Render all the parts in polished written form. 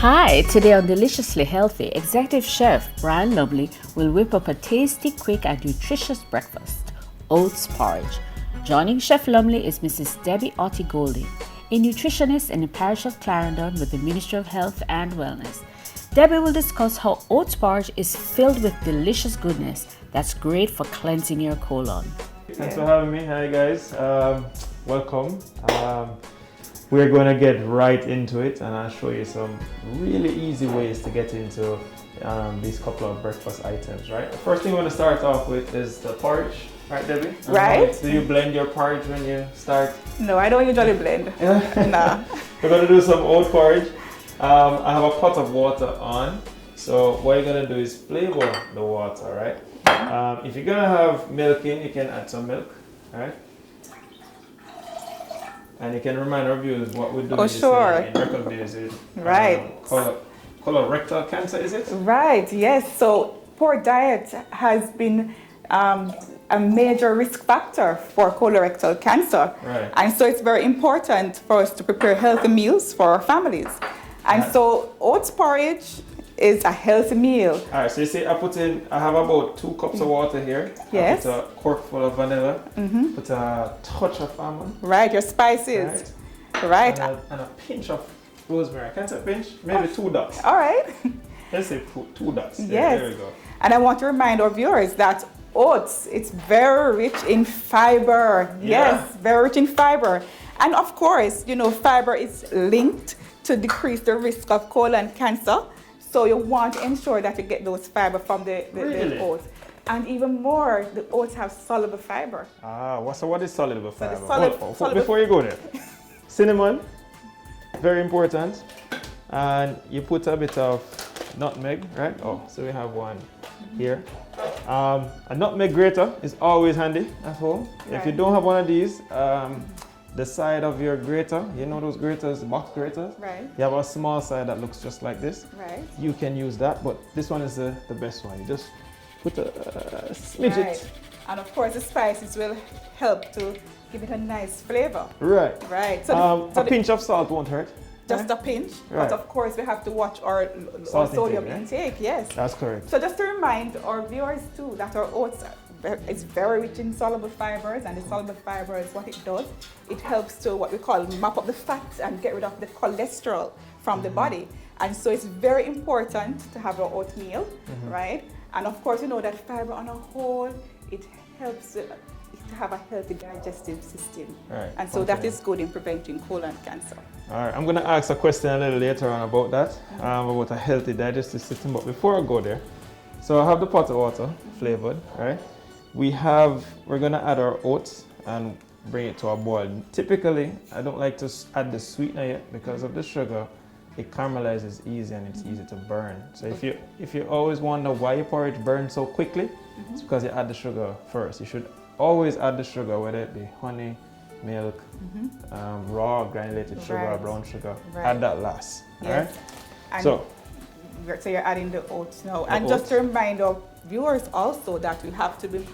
Hi, today on Deliciously Healthy, Executive Chef Brian Lumley will whip up a tasty, quick and nutritious breakfast, Oats Porridge. Joining Chef Lumley is Mrs. Debbie Otti Golding, a nutritionist in the parish of Clarendon with the Ministry of Health and Wellness. Debbie will discuss how oats porridge is filled with delicious goodness that's great for cleansing your colon. Thanks for having me. Hi guys, welcome. We're going to get right into it and I'll show you some really easy ways to get into these couple of breakfast items, right? The first thing we want to start off with is the porridge, right Debbie? Right. Do you blend your porridge when you start? No, I don't usually blend. Nah. We're going to do some oat porridge. I have a pot of water on, so what you're going to do is flavor the water, right? If you're going to have milk in, you can add some milk, right? And you can remind our viewers what we're doing in rectal disease. Right. Colorectal cancer, is it? Right, yes. So poor diet has been a major risk factor for colorectal cancer. Right. And so it's very important for us to prepare healthy meals for our families. And so oats porridge is a healthy meal. All right, so you see I have about 2 cups of water here. Yes. I put a cork full of vanilla, put a touch of almond. Right, your spices. Right. And a pinch of rosemary. I can't say pinch, maybe 2 dots. All right. Let's say 2 dots. Yes. Yeah, there we go. And I want to remind our viewers that oats, it's very rich in fiber. Yeah. Yes, very rich in fiber. And of course, you know, fiber is linked to decrease the risk of colon cancer. So you want to ensure that you get those fiber from the oats. And even more, the oats have soluble fiber. What is soluble fiber? Before you go there, cinnamon, very important. And you put a bit of nutmeg, right? So we have one here. A nutmeg grater is always handy at home. Right. If you don't have one of these, the side of your grater, you know those graters, box graters? Right. You have a small side that looks just like this. Right. You can use that, but this one is the best one. You just put a smidget. Right. And of course, the spices will help to give it a nice flavor. Right. Right. A pinch of salt won't hurt. Just a pinch, right. But of course we have to watch our sodium intake, yes. That's correct. So just to remind our viewers too that our oats is very rich in soluble fibers, and the soluble fibers, what it does, it helps to what we call mop up the fats and get rid of the cholesterol from the body. And so it's very important to have our oatmeal, right? And of course you know that fiber on a whole, it helps to have a healthy digestive system. Right. And so that is good in preventing colon cancer. All right, I'm going to ask a question a little later on about that, about a healthy digestive system. But before I go there, so I have the pot of water flavored, right? We're going to add our oats and bring it to a boil. Typically, I don't like to add the sweetener yet because of the sugar. It caramelizes easy and it's easy to burn. So if you always wonder why your porridge burns so quickly, it's because you add the sugar first. You should always add the sugar, whether it be honey, milk, raw granulated sugar, or brown sugar. Add that last. Yes. All right? So you're adding the oats now. And just to remind our viewers also that we have to be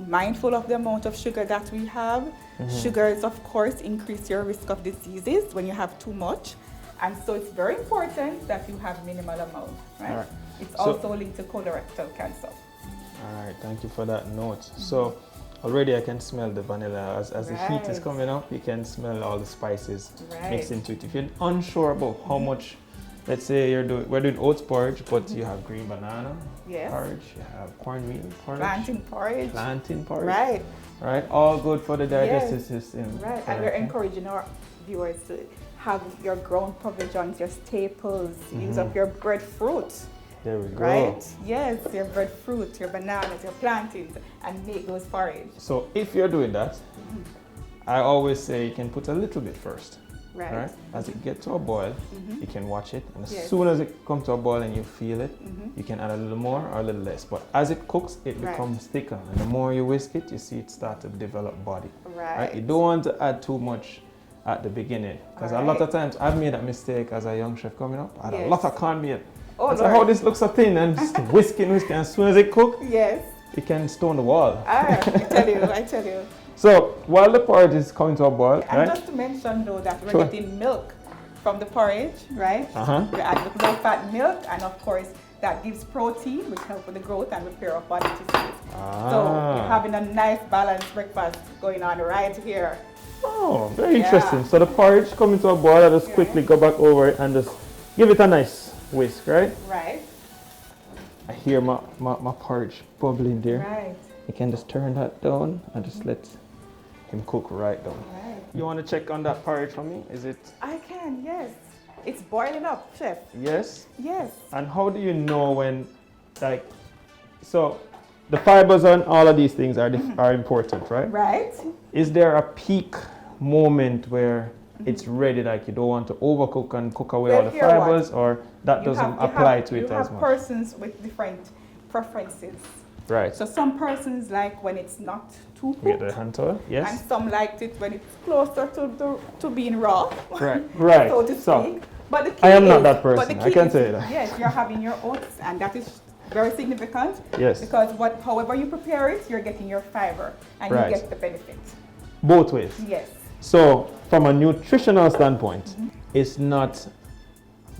mindful of the amount of sugar that we have. Sugars, of course, increase your risk of diseases when you have too much. And so it's very important that you have minimal amount, right? All right. It's also linked to colorectal cancer. All right, thank you for that note. So already I can smell the vanilla. As the heat is coming up, you can smell all the spices mixed into it. If you're unsure about how much, let's say we're doing oats porridge, but you have green banana porridge, you have cornmeal porridge, plantain porridge. Right. Right, all good for the digestive system. Right, and we're encouraging our viewers to have your ground provisions, your staples, use up your breadfruit. There we go. Right? Yes, your breadfruit, your bananas, your plantains, and make those porridge. So if you're doing that, I always say you can put a little bit first. Right? As it gets to a boil, you can watch it, and as soon as it comes to a boil and you feel it, you can add a little more or a little less. But as it cooks, it becomes thicker, and the more you whisk it, you see it start to develop body. Right? You don't want to add too much at the beginning, because a lot of times I've made that mistake as a young chef coming up. I had a lot of cornmeal. So how this looks so thin, and just whisking, and as soon as it cooks, it can stone the wall. I tell you. So while the porridge is coming to a boil, and just to mention though that we're getting milk from the porridge, right? We add the low-fat milk, and of course, that gives protein, which helps with the growth and repair of body tissues. So you're having a nice balanced breakfast going on right here. Oh, very interesting. So the porridge come into a boil, I just quickly go back over it and just give it a nice whisk, right? Right. I hear my porridge bubbling there. Right. You can just turn that down and just let him cook right down. Right. You want to check on that porridge for me? Is it? I can, yes. It's boiling up, Chef. Yes? Yes. And how do you know when, like, so the fibers and all of these things are important, right? Right. Is there a peak moment where it's ready, like you don't want to overcook and cook away all the fibers, or that doesn't apply to it as much? You have persons with different preferences. Right. So some persons like when it's not too cooked. Get the hand towel, yes. And some liked it when it's closer to being raw. Right, right. So to speak. But the key I am not is- that but person, the I key can is, say that. Yes, you're having your oats, and that is very significant. Yes. Because however you prepare it, you're getting your fiber, and Right. you get the benefit. Both ways. Yes. So from a nutritional standpoint, it's not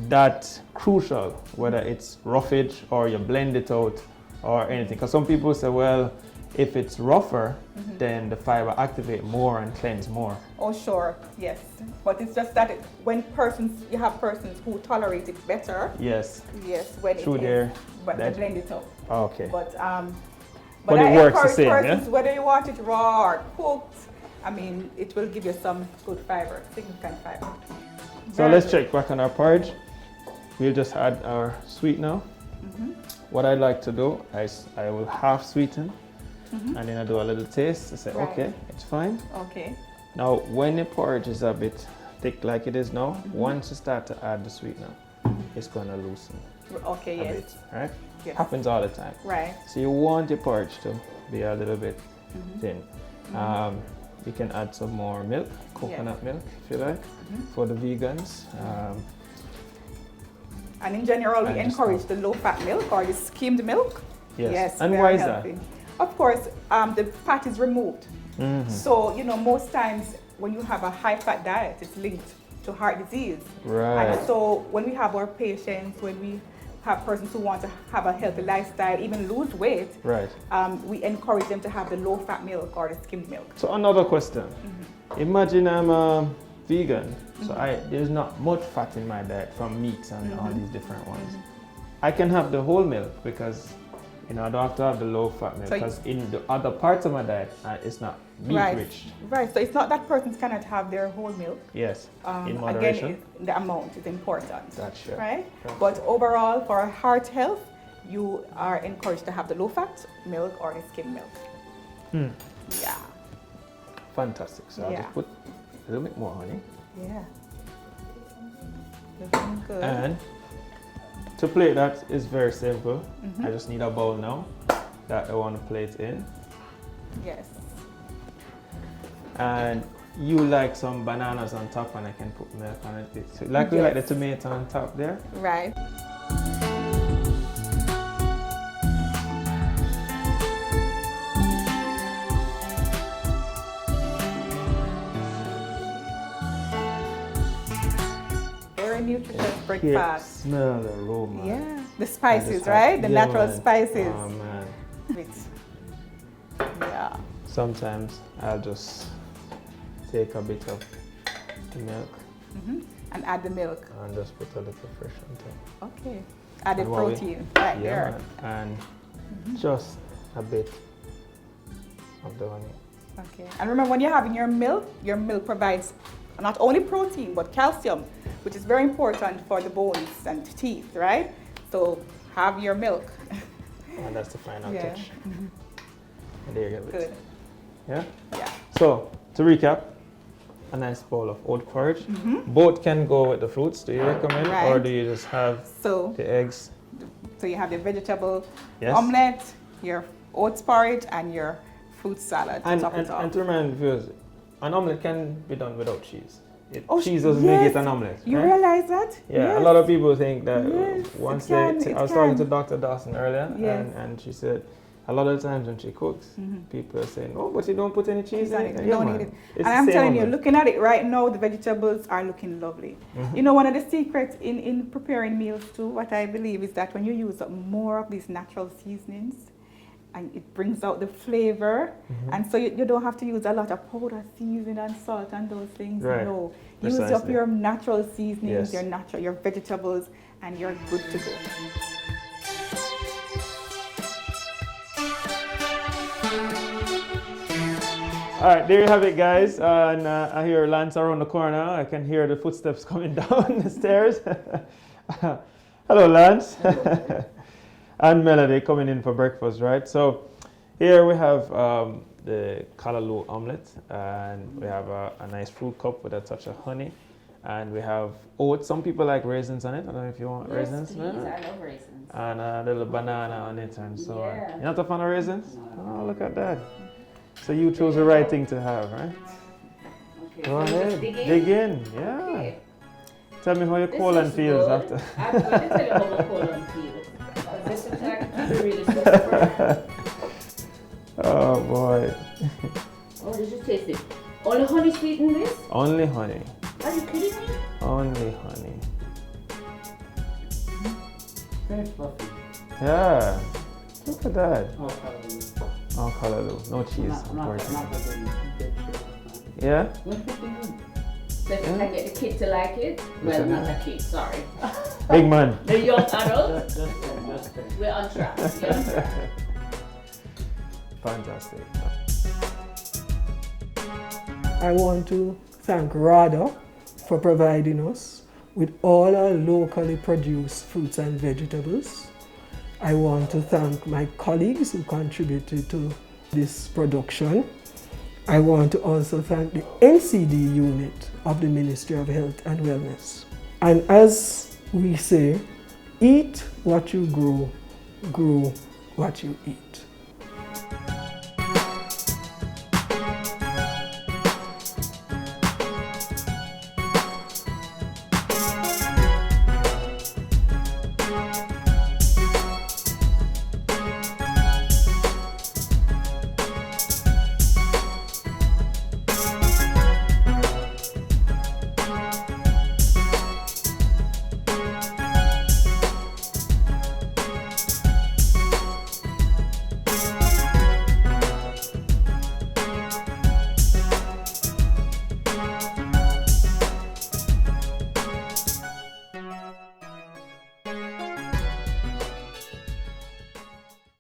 that crucial whether it's roughage or you blend it out or anything. Because some people say, well, if it's rougher, then the fiber activate more and cleanse more. Oh, sure. Yes. But it's just that you have persons who tolerate it better. Yes. Yes. When Through it their is, but they blend it out. Okay. But But I it works the encourage same, persons, yeah? whether you want it raw or cooked, I mean, it will give you some good fiber, significant fiber. So let's check back on our porridge. We'll just add our sweetener. What I like to do is I will half sweeten and then I do a little taste to say, Right. okay, it's fine. Okay. Now, when the porridge is a bit thick like it is now, once you start to add the sweetener, it's going to loosen Okay, a yes. bit, right? Yes. Happens all the time. Right. So you want your porridge to be a little bit thin. You can add some more milk, coconut milk, if you like, for the vegans. And in general, we And just encourage the low-fat milk or the skimmed milk. Yes. And very why is healthy. that? Of course, the fat is removed. So, most times when you have a high-fat diet, it's linked to heart disease. Right. And so when we have our patients, when we have persons who want to have a healthy lifestyle, even lose weight, Right. we encourage them to have the low-fat milk or the skimmed milk. So another question. Imagine I'm a vegan, so there's not much fat in my diet from meats and all these different ones. I can have the whole milk because I don't have to have the low fat milk So because in the other parts of my diet it's not meat rich. Right. So it's not that persons cannot have their whole milk. Yes, in moderation. Again, the amount is important. That's sure. Right? Sure. But overall, for heart health, you are encouraged to have the low-fat milk or the skim milk. Yeah. Fantastic. So I'll Yeah. just put a little bit more honey. Yeah. Looking good. And to plate that is very simple. I just need a bowl now that I want to plate in. Yes. And you like some bananas on top and I can put milk on it. So like we like the tomato on top there. Right. Very nutritious breakfast. Smell the aroma. Yeah. The spices, right? The natural spices. Oh man. Yeah. Sometimes I'll just take a bit of the milk And add the milk. and just put a little fresh on top. Okay. Added And what we- protein right Yeah, there. man. And just a bit of the honey. Okay. And remember, when you're having your milk provides not only protein but calcium, which is very important for the bones and teeth, right? So have your milk. And that's the final Yeah. touch. And there you go. Good. Yeah? Yeah. So, to recap, a nice bowl of oat porridge. Both can go with the fruits. Do you recommend? Right. Or do you just have So the eggs? you have your vegetable Yes. omelette, your oats porridge, and your fruit salad to And, top it off. and to remind viewers, an omelette can be done without cheese. Oh, Cheese doesn't yes. make it an omelette. You right? realize that? Yeah, Yes. a lot of people think that Yes, once it can, they. it I was talking to can. Dr. Dawson earlier, Yes. and she said a lot of times when she cooks, people are saying, "Oh, but you don't put any cheese in it." You don't need it. It's And I'm the same telling you, oven. looking at it right now, the vegetables are looking lovely. You know, one of the secrets in preparing meals too, what I believe is that when you use up more of these natural seasonings, and it brings out the flavor, and so you don't have to use a lot of powder seasoning and salt and those things. Right. No, use up Precisely. your natural seasonings, Yes. your vegetables, and you're good to go. All right, there you have it, guys. And I hear Lance around the corner. I can hear the footsteps coming down the stairs. Hello, Lance. And Melody coming in for breakfast, right? So here we have the callaloo omelette, and we have a nice fruit cup with a touch of honey, and we have oats. Some people like raisins on it. I don't know if you want raisins. Please, I love raisins. And a little banana on it, and so on. Yeah. You're not a fan of raisins? Oh, look at that. So you chose the right thing to have, right? Okay, Go so ahead, just dig in, yeah. Okay. Tell me how your This colon is feels good. after. I'm going to tell you how my colon feels. This is like really super. Oh boy. Oh, did you taste it? Only honey sweetened this? Only honey. Are you kidding me? Only honey. Very fluffy. Yeah. Look at that. Oh, probably. Oh, callaloo. No cheese, Not unfortunately. the Yeah? So if you can get the kid to like it, well, not a kid, sorry. Big man. The young adult, Just there. we're on track. We're on track. Fantastic. I want to thank RADA for providing us with all our locally produced fruits and vegetables. I want to thank my colleagues who contributed to this production. I want to also thank the NCD unit of the Ministry of Health and Wellness. And as we say, eat what you grow, grow what you eat.